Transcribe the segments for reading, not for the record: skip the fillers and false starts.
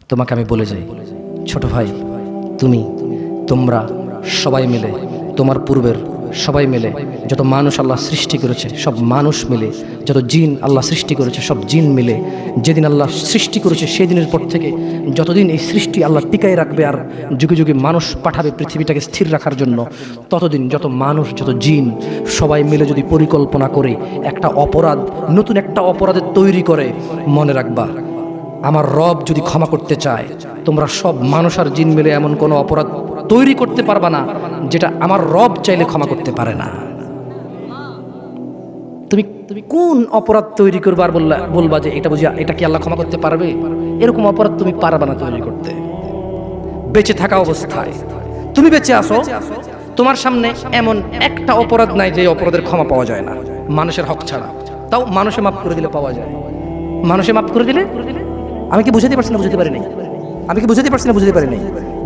তোমাকে আমি বলে যাই, ছোট ভাই, তুমি, তোমরা সবাই মিলে, তোমার পূর্বের সবাই মিলে, যত মানুষ আল্লাহ সৃষ্টি করেছে সব মানুষ মিলে, যত জিন আল্লাহ সৃষ্টি করেছে সব জিন মিলে, যেদিন আল্লাহ সৃষ্টি করেছে সেই দিনের পর থেকে যতদিন এই সৃষ্টি আল্লাহ টিকায় রাখবে আর যুগে যুগে মানুষ পাঠাবে পৃথিবীটাকে স্থির রাখার জন্য, ততদিন যত মানুষ যত জিন সবাই মিলে যদি পরিকল্পনা করে একটা অপরাধ, নতুন একটা অপরাধের তৈরি করে, মনে রাখবা আমার রব যদি ক্ষমা করতে চায়, তোমরা সব মানুষ আর জিন মিলে এমন কোনো অপরাধ তৈরি করতে পারবা না যেটা আমার রব চাইলে ক্ষমা করতে পারে না। তুমি কোন অপরাধ তৈরি করবা আর বলবা যে এটা বুঝি এটা কি আল্লাহ ক্ষমা করতে পারবে? এরকম অপরাধ তুমি পারবা না তৈরি করতে। বেঁচে থাকা অবস্থায় তুমি বেঁচে আসো, তোমার সামনে এমন একটা অপরাধ নাই যে অপরাধের ক্ষমা পাওয়া যায় না, মানুষের হক ছাড়া। তাও মানুষে মাফ করে দিলে পাওয়া যায়। মানুষে মাফ করে দিলে, আমি কি বুঝাতে পারছি না? বুঝতে পারি নাই। আমি কি বুঝাতে পারছি না? বুঝতে পারি নাই।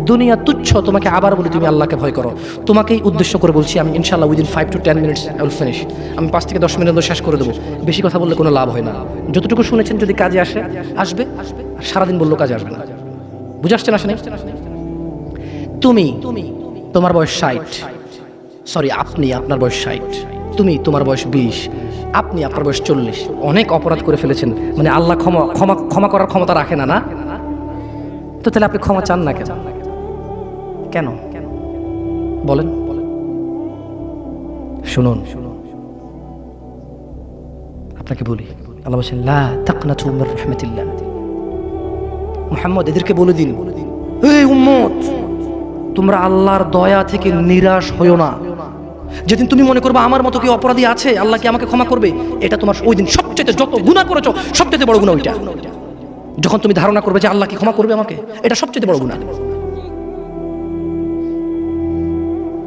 দুনিয়া তুচ্ছ। তোমাকে আবার বলি, তুমি আল্লাহকে ভয় করো। তোমাকেই উদ্দেশ্য করে বলছি আমি, ইনশাআল্লাহ within 5 to 10 minutes I will finish. আমি 5 থেকে 10 মিনিট শেষ করে দেবো। বেশি কথা বললে কোনো লাভ হয় না। যতটুকু শুনেছেন যদি কাজে আসবে, আর সারাদিন বললেও কাজে আসবে না। বুঝে আসছে না? আসেনি? তুমি, তোমার বয়স 60, সরি আপনি, আপনার বয়স 60, তুমি, তোমার বয়স 20, আপনি, আপনার বয়স 40। অনেক অপরাধ করে ফেলেছেন, মানে আল্লাহ ক্ষমা করার ক্ষমতা রাখে না, না? তো তাহলে আপনি ক্ষমা চান না কেন? কেন বলেন? শুনুন, আপনাকে বলি, আল্লাহ বলেন লা তাকনাতু মির রাহমাতিল্লাহ। মুহাম্মদ এদেরকে বলে দিন, এই উম্মত, তোমরা আল্লাহর দয়া থেকে নিরাশ হইও না। যেদিন তুমি মনে করবে আমার মতো কি অপরাধী আছে, আল্লাহ কি আমাকে ক্ষমা করবে, এটা তোমার ওই দিন সবচেয়ে যত গুনাহ করেছো সবচেয়ে বড় গুনাহ ওইটা। যখন তুমি ধারণা করবে যে আল্লাহ কি ক্ষমা করবে আমাকে, এটা সবচেয়ে বড় গুনাহ।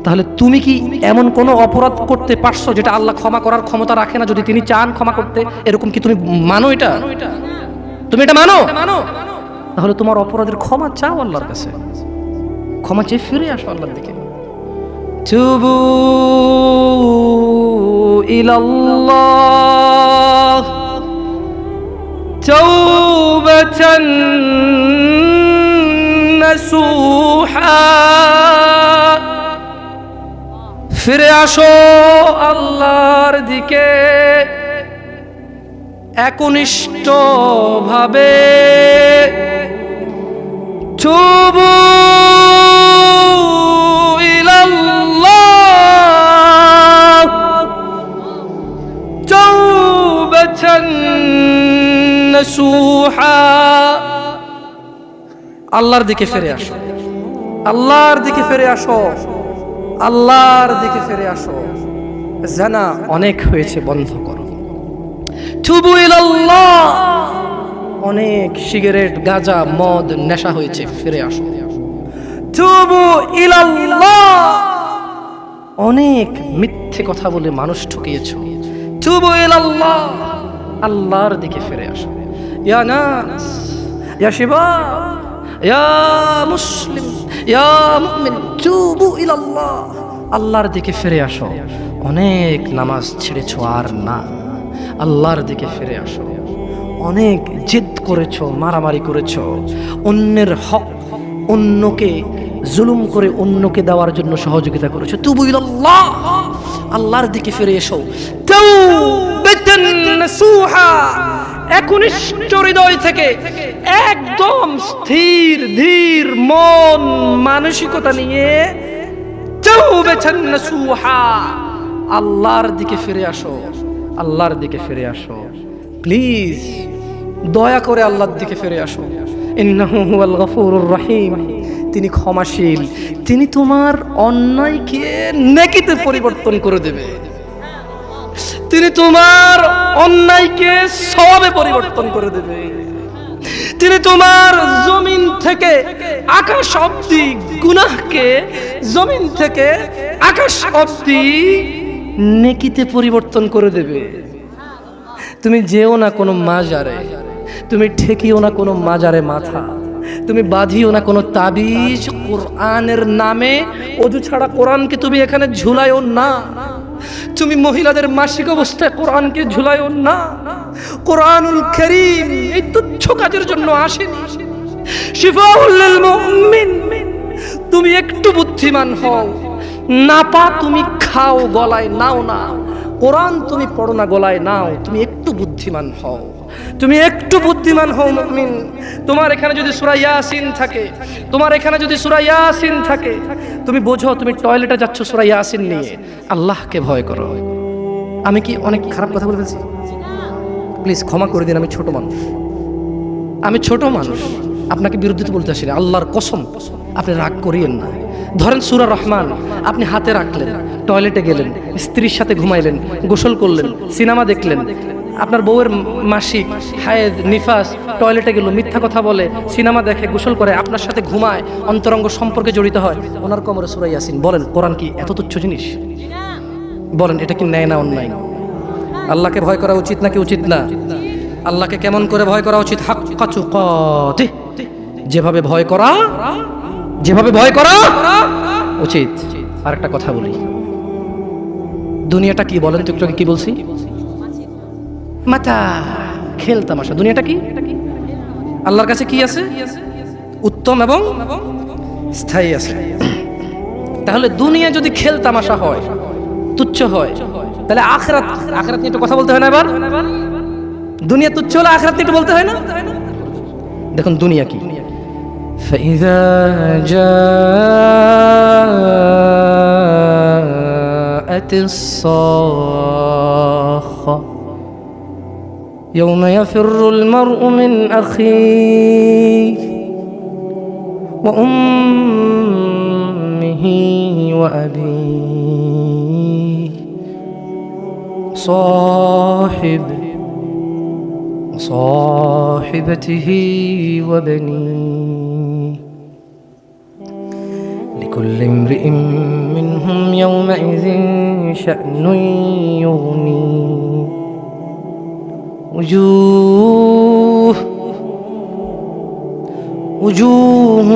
তাহলে তুমি কি এমন কোনো অপরাধ করতে পারছো যেটা আল্লাহ ক্ষমা করার ক্ষমতা রাখে না যদি তিনি চান ক্ষমা করতে? এরকম কি তুমি মানো? এটা তুমি এটা মানো? তাহলে তোমার অপরাধের ক্ষমা চাও আল্লাহর কাছে, ক্ষমা চেয়ে ফিরে আসো আল্লাহর দিকে। তুবু ইলাল্লাহ তাওবাতান নাসুহা। ফিরে আসো আল্লাহর দিকে একনিষ্ঠ ভাবে। তুবু ইলাল্লাহ তাওবাতান নাসুহা। আল্লাহর দিকে ফিরে আসো, আল্লাহর দিকে ফিরে আসো, আল্লাহর দিকে ফিরে আসো। জানা অনেক হয়েছে, বন্ধ করো। তুবু ইলাল্লাহ, অনেক সিগারেট, গাঁজা, মদ, নেশা হয়েছে, ফিরে আসো। তুবু ইলাল্লাহ, অনেক মিথ্যে কথা বলে মানুষ ঠকিয়েছো। তুবু ইলাল্লাহ, আল্লাহর দিকে ফিরে আসো। ইয়া নাস, ইয়া শিবাব, ইয়া মুসলিম, ইয়া মুমিন, তুবু ইলাল্লাহ, আল্লাহর দিকে ফিরে আসো। অনেক নামাজ ছেড়েছো আর না, আল্লাহর দিকে ফিরে আসো। অনেক জিদ করেছো, মারামারি করেছো, অন্যের হক, অন্যকে জুলুম করে অন্যকে দেওয়ার জন্য সহযোগিতা করেছো। তুবু ইলাল্লাহ, আল্লাহর দিকে ফিরে এসো। তাওবাতান নাসুহা, একনিষ্ঠ হৃদয় থেকে, একদম স্থির ধীর মন মানসিকতা নিয়ে তাওবাতান নাসুহা, আল্লাহর দিকে ফিরে আসো, আল্লাহর দিকে ফিরে আসো। প্লিজ দয়া করে আল্লাহর দিকে ফিরে আসো। ইন্নাহু হুয়াল গফুরুর রহিম, তিনি ক্ষমাশীল, তিনি তোমার অন্যায়কে নেকিতে পরিবর্তন করে দেবে, তিনি তোমার অন্যায়কে সওয়াবে পরিবর্তন করে দেবে, তিনি তোমার জমিন থেকে আকাশ অবধি গুনাহকে জমিন থেকে আকাশ অবধি নেকিতে পরিবর্তন করে দেবে। তুমি যেও না কোনো মাজারে, তুমি ঠেকিও না কোনো মাজারে মাথা, তুমি বাঁধিও না কোনো তাবিজ। কোরআনের নামে ওযু ছাড়া কোরআনকে তুমি এখানে ঝুলাইও না। তুমি মহিলাদের মাসিক অবস্থায় কোরআনকে ঝুলাইও না। কোরআনুল কারীম এই তুচ্ছ কাজের জন্য আসেনি। শিফাউল লিল মুমিন। তুমি একটু বুদ্ধিমান হও, নাপা তুমি খাও গলায় নাও না, কোরআন তুমি পড়ো না গলায় নাও, তুমি একটু বুদ্ধিমান হও, তুমি একটু বুদ্ধিমান হও মুমিন। তোমার এখানে যদি সূরা ইয়াসিন থাকে, তোমার এখানে যদি সূরা ইয়াসিন থাকে, তুমি বোঝো তুমি টয়লেটে যাচ্ছ সূরা ইয়াসিন নিয়ে, আল্লাহকে ভয় করো। আমি কি অনেক খারাপ কথা বলে ফেলছি? প্লিজ ক্ষমা করে দিন, আমি ছোট মানুষ, আমি ছোট মানুষ, আপনাকে বিরুদ্ধে বলতে আসি না, আল্লাহর কসম আপনি রাগ করিয়েন না। ধরেন সূরা রহমান আপনি হাতে রাখলেন, টয়লেটে গেলেন, স্ত্রীর সাথে ঘুমাইলেন, গোসল করলেন, সিনেমা দেখলেন, আপনার বউয়ের মাসিক, হায়েদ, নিফাস, টয়লেটে গেল, মিথ্যা কথা বলে, সিনেমা দেখে, গোসল করে, আপনার সাথে ঘুমায়, অন্তরঙ্গ সম্পর্কে জড়িত হয়, ওনার কোমরে সূরা ইয়াসিন। বলেন কোরআন কি এত তুচ্ছ জিনিস? বলেন এটা কি ন্যায় না অন্যায়? আল্লাহকে ভয় করা উচিত নাকি উচিত না? আল্লাহকে কেমন করে ভয় করা উচিত? হাক্কা তুকাতিহ, যেভাবে ভয় করা, যেভাবে ভয় করা উচিত। আরেকটা কথা বলি, দুনিয়াটা কি বলেন তো? একটু কি বলছি? মাতা, খেল তামাশা। দুনিয়াটা কি? আল্লাহর কাছে কি আছে? উত্তম এবং স্থায়ী আছে। তাহলে দুনিয়া যদি খেল তামাশা হয়, তুচ্ছ হয়, তাহলে আখিরাত, আখিরাত নিয়ে একটু কথা বলতে হয় না? এবার দুনিয়া তুচ্ছ হলে আখিরাত নিয়ে একটু বলতে হয় না? দেখুন দুনিয়া কি। فإذا جاءت الصاخة يوم يفر المرء من أخيه وأمه وأبيه وصاحبته وبنيه لكل امرئ منهم يومئذ شأن يغنيه وجوه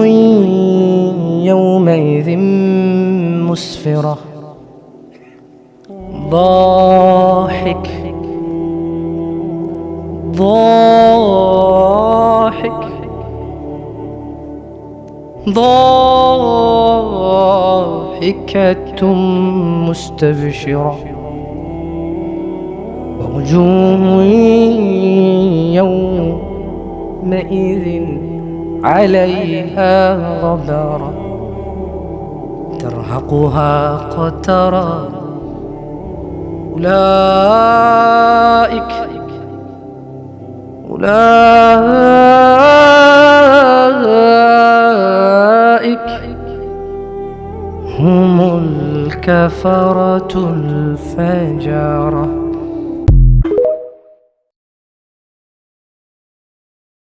يومئذ مسفرة ضاحك ضاحكة مستبشرة ووجوه يومئذ عليها غبرة ترهقها قترة أولئك هم الكفرة الفجرة